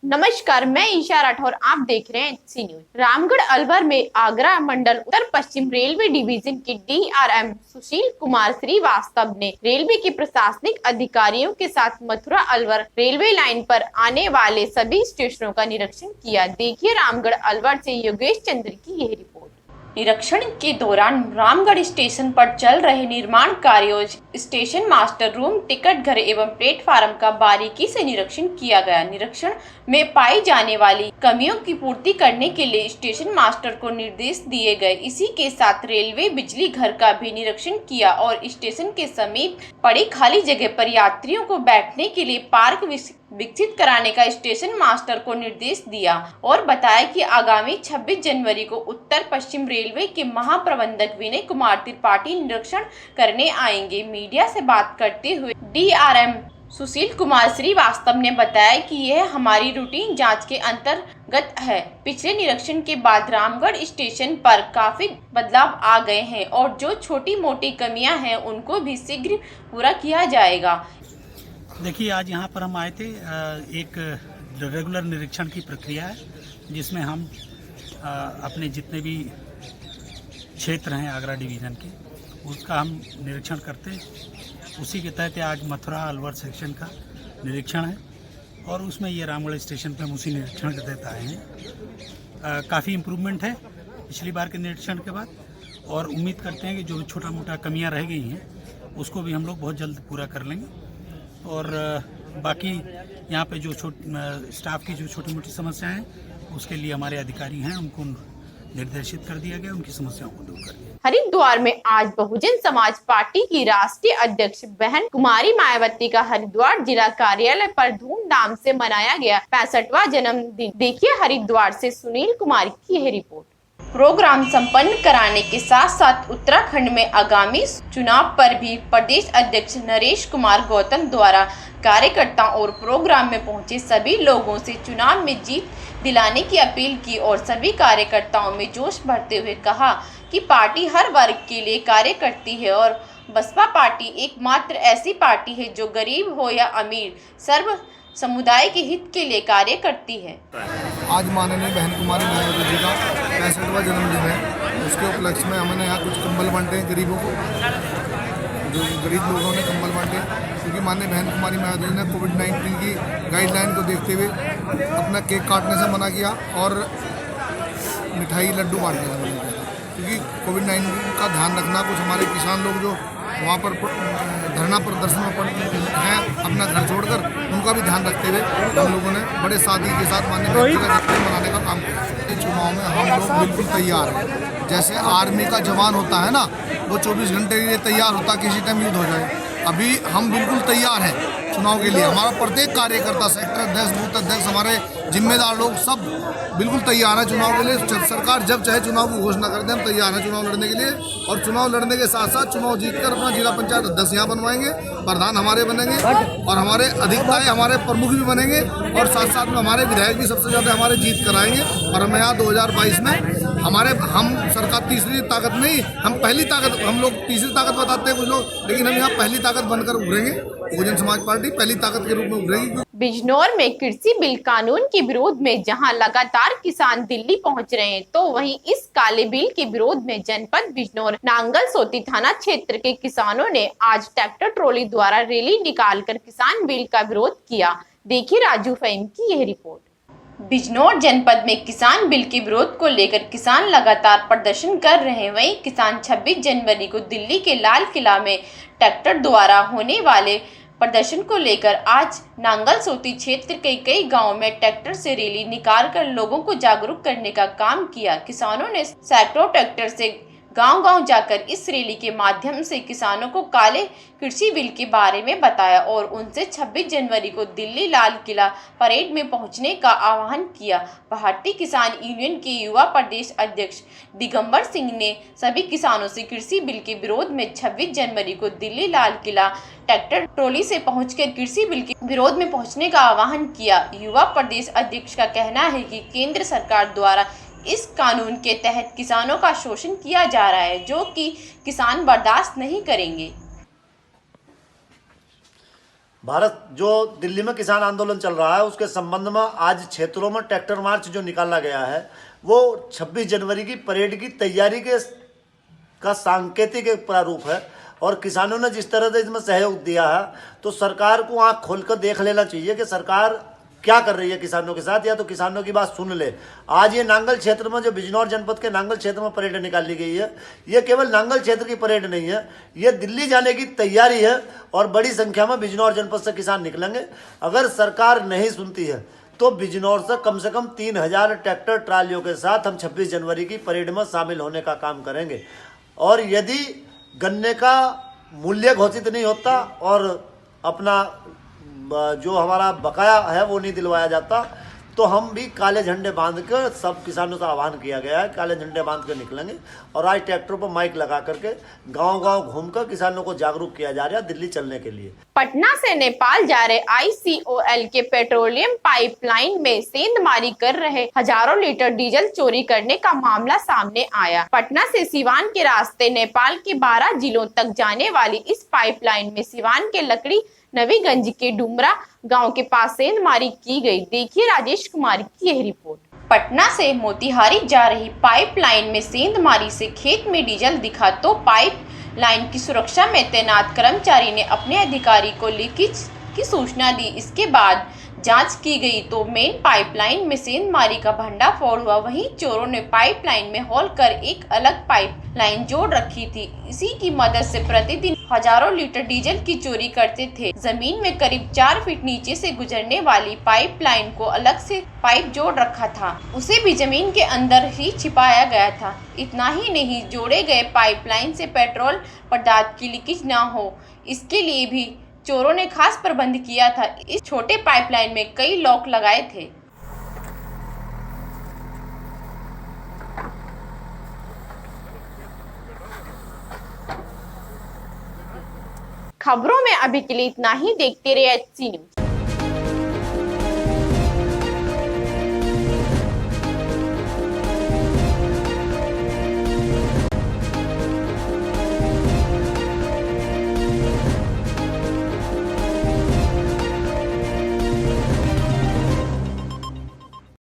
नमस्कार, मैं ईशा राठौर। आप देख रहे हैं सी न्यूज। रामगढ़ अलवर में आगरा मंडल उत्तर पश्चिम रेलवे डिवीजन के DRM सुशील कुमार श्रीवास्तव ने रेलवे के प्रशासनिक अधिकारियों के साथ मथुरा अलवर रेलवे लाइन पर आने वाले सभी स्टेशनों का निरीक्षण किया। देखिए रामगढ़ अलवर से योगेश चंद्र की यह रिपोर्ट। निरीक्षण के दौरान रामगढ़ स्टेशन पर चल रहे निर्माण कार्यों, स्टेशन मास्टर रूम, टिकट घर एवं प्लेटफार्म का बारीकी से निरीक्षण किया गया। निरीक्षण में पाई जाने वाली कमियों की पूर्ति करने के लिए स्टेशन मास्टर को निर्देश दिए गए। इसी के साथ रेलवे बिजली घर का भी निरीक्षण किया और स्टेशन के समीप पड़ी खाली जगह पर यात्रियों को बैठने के लिए पार्क विकसित कराने का स्टेशन मास्टर को निर्देश दिया और बताया कि आगामी 26 जनवरी को उत्तर पश्चिम रेलवे के महाप्रबंधक विनय कुमार त्रिपाठी निरीक्षण करने आएंगे। मीडिया से बात करते हुए DRM सुशील कुमार श्रीवास्तव ने बताया कि यह हमारी रूटीन जांच के अंतर्गत है। पिछले निरीक्षण के बाद रामगढ़ स्टेशन पर काफी बदलाव आ गए हैं और जो छोटी मोटी कमियां हैं उनको भी शीघ्र पूरा किया जाएगा। देखिए, आज यहाँ पर हम आए थे, एक रेगुलर निरीक्षण की प्रक्रिया है जिसमें हम अपने जितने भी क्षेत्र हैं आगरा डिवीज़न के उसका हम निरीक्षण करते हैं। उसी के तहत आज मथुरा अलवर सेक्शन का निरीक्षण है और उसमें ये रामगढ़ स्टेशन पर हम उसी निरीक्षण के तहत आए हैं। काफ़ी इम्प्रूवमेंट है पिछली बार के निरीक्षण के बाद और उम्मीद करते हैं कि जो भी छोटा मोटा कमियाँ रह गई हैं उसको भी हम लोग बहुत जल्द पूरा कर लेंगे। और बाकी यहाँ पे जो स्टाफ की जो छोटी मोटी समस्याएं हैं उसके लिए हमारे अधिकारी हैं, उनको निर्देशित कर दिया गया, उनकी समस्याओं को दूर कर दिया। हरिद्वार में आज बहुजन समाज पार्टी की राष्ट्रीय अध्यक्ष बहन कुमारी मायावती का हरिद्वार जिला कार्यालय पर धूमधाम से मनाया गया 65वां जन्मदिन। देखिए हरिद्वार से सुनील कुमार की यह रिपोर्ट। प्रोग्राम संपन्न कराने के साथ साथ उत्तराखंड में आगामी चुनाव पर भी प्रदेश अध्यक्ष नरेश कुमार गौतम द्वारा कार्यकर्ताओं और प्रोग्राम में पहुंचे सभी लोगों से चुनाव में जीत दिलाने की अपील की और सभी कार्यकर्ताओं में जोश भरते हुए कहा कि पार्टी हर वर्ग के लिए कार्य करती है और बसपा पार्टी एकमात्र ऐसी पार्टी है जो गरीब हो या अमीर सर्व समुदाय के हित के लिए कार्य करती है। आज माननीय बहन कुमारी मायावती जी का 65वां जन्मदिन है। उसके उपलक्ष्य में हमने यहाँ कुछ कंबल बांटे गरीबों को, जो गरीब लोगों ने कंबल बांटे, क्योंकि माननीय बहन कुमारी मायावती जी ने कोविड-19 की गाइडलाइन को देखते हुए अपना केक काटने से मना किया और मिठाई लड्डू बांटने से मना किया, क्योंकि कोविड-19 का ध्यान रखना। कुछ हमारे किसान लोग जो वहाँ पर धरना प्रदर्शन हैं अपना घर छोड़कर, उनका भी ध्यान रखते हुए हम लोगों ने बड़े सादगी के साथ माननीय व्यक्ति मनाने का काम किया। चुनाव में हम लोग बिल्कुल तैयार हैं। जैसे आर्मी का जवान होता है ना, वो 24 घंटे के लिए तैयार होता, किसी टाइम युद्ध हो जाए। अभी हम बिल्कुल तैयार हैं चुनाव के लिए। हमारा प्रत्येक कार्यकर्ता, सेक्टर अध्यक्ष, बूथ अध्यक्ष, हमारे जिम्मेदार लोग सब बिल्कुल तैयार है चुनाव के लिए। सरकार जब चाहे चुनाव की घोषणा कर दे, हम तैयार हैं चुनाव लड़ने के लिए। और चुनाव लड़ने के साथ साथ चुनाव जीतकर अपना जिला पंचायत अध्यक्ष यहाँ बनवाएंगे, प्रधान हमारे बनेंगे और हमारे अधिकांश हमारे प्रमुख भी बनेंगे और साथ साथ में हमारे विधायक भी सबसे ज़्यादा हमारे जीत कराएंगे। और हम यहाँ 2022 में हम सरकार तीसरी ताकत नहीं, हम पहली ताकत, हम लोग तीसरी ताकत बताते हैं कुछ लोग, लेकिन हम यहाँ पहली ताकत बनकर उभरेंगे। बहुजन समाज पार्टी पहली ताकत के रूप में उभरेगी। बिजनौर में कृषि बिल कानून के विरोध में जहां लगातार किसान दिल्ली पहुंच रहे हैं, तो वहीं इस काले बिल के विरोध में जनपद बिजनौर नांगल सोती थाना क्षेत्र के किसानों ने आज ट्रैक्टर ट्रॉली द्वारा रैली निकालकर किसान बिल का विरोध किया। देखिए राजू फहीम की यह रिपोर्ट। बिजनौर जनपद में किसान बिल के विरोध को लेकर किसान लगातार प्रदर्शन कर रहे हैं। वहीं किसान 26 जनवरी को दिल्ली के लाल किला में ट्रैक्टर द्वारा होने वाले प्रदर्शन को लेकर आज नांगल सोती क्षेत्र के कई गांवों में ट्रैक्टर से रैली निकालकर लोगों को जागरूक करने का काम किया। किसानों ने सैकड़ों ट्रैक्टर से गांव-गांव जाकर इस रैली के माध्यम से किसानों को काले कृषि बिल के बारे में बताया और उनसे 26 जनवरी को दिल्ली लाल किला परेड में पहुंचने का आह्वान किया। भारतीय किसान यूनियन के युवा प्रदेश अध्यक्ष दिगंबर सिंह ने सभी किसानों से कृषि बिल के विरोध में 26 जनवरी को दिल्ली लाल किला ट्रैक्टर ट्रॉली से पहुंचकर कृषि बिल के विरोध में पहुंचने का आह्वान किया। युवा प्रदेश अध्यक्ष का कहना है कि केंद्र सरकार द्वारा इस कानून के तहत किसानों का शोषण किया जा रहा है, जो कि किसान बर्दाश्त नहीं करेंगे। भारत जो दिल्ली में किसान आंदोलन चल रहा है उसके संबंध में आज क्षेत्रों में ट्रैक्टर मार्च जो निकाला गया है वो 26 जनवरी की परेड की तैयारी का सांकेतिक एक प्रारूप है। और किसानों ने जिस तरह से इसमें सहयोग दिया है तो सरकार को आँख खोलकर देख लेना चाहिए कि सरकार क्या कर रही है किसानों के साथ, या तो किसानों की बात सुन ले। आज ये नांगल क्षेत्र में जो बिजनौर जनपद के नांगल क्षेत्र में परेड निकाली गई है, ये केवल नांगल क्षेत्र की परेड नहीं है, ये दिल्ली जाने की तैयारी है और बड़ी संख्या में बिजनौर जनपद से किसान निकलेंगे। अगर सरकार नहीं सुनती है तो बिजनौर से कम 3000 ट्रैक्टर ट्रालियों के साथ हम 26 जनवरी की परेड में शामिल होने का काम करेंगे। और यदि गन्ने का मूल्य घोषित नहीं होता और अपना जो हमारा बकाया है वो नहीं दिलवाया जाता तो हम भी काले झंडे बांध कर, सब किसानों से आह्वान किया गया है, काले झंडे बांध कर निकलेंगे। और आज ट्रैक्टरों पर माइक लगा करके गांव-गांव घूमकर किसानों को जागरूक किया जा रहा है दिल्ली चलने के लिए। पटना से नेपाल जा रहे ICOL के पेट्रोलियम पाइपलाइन में सेंधमारी कर रहे हजारों लीटर डीजल चोरी करने का मामला सामने आया। पटना से सिवान के रास्ते नेपाल के 12 जिलों तक जाने वाली इस पाइपलाइन में सिवान के लकड़ी नवीगंज के डुमरा गांव के पास सेंधमारी की गई। देखिए राजेश कुमार की यह रिपोर्ट। पटना से मोतिहारी जा रही पाइपलाइन में सेंधमारी से खेत में डीजल दिखा तो पाइप लाइन की सुरक्षा में तैनात कर्मचारी ने अपने अधिकारी को लीकेज की सूचना दी। इसके बाद जांच की गई तो मेन पाइपलाइन में सेंधमारी का भंडाफोड़ हुआ। वहीं चोरों ने पाइपलाइन में होल कर एक अलग पाइपलाइन जोड़ रखी थी। इसी की मदद से प्रतिदिन हजारों लीटर डीजल की चोरी करते थे। जमीन में करीब 4 फीट नीचे से गुजरने वाली पाइपलाइन को अलग से पाइप जोड़ रखा था, उसे भी जमीन के अंदर ही छिपाया गया था। इतना ही नहीं, जोड़े गए पाइपलाइन से पेट्रोल पदार्थ की लीकेज न हो, इसके लिए भी चोरों ने खास प्रबंध किया था। इस छोटे पाइपलाइन में कई लॉक लगाए थे। खबरों में अभी के लिए इतना ही। देखते रहिए HC न्यूज़।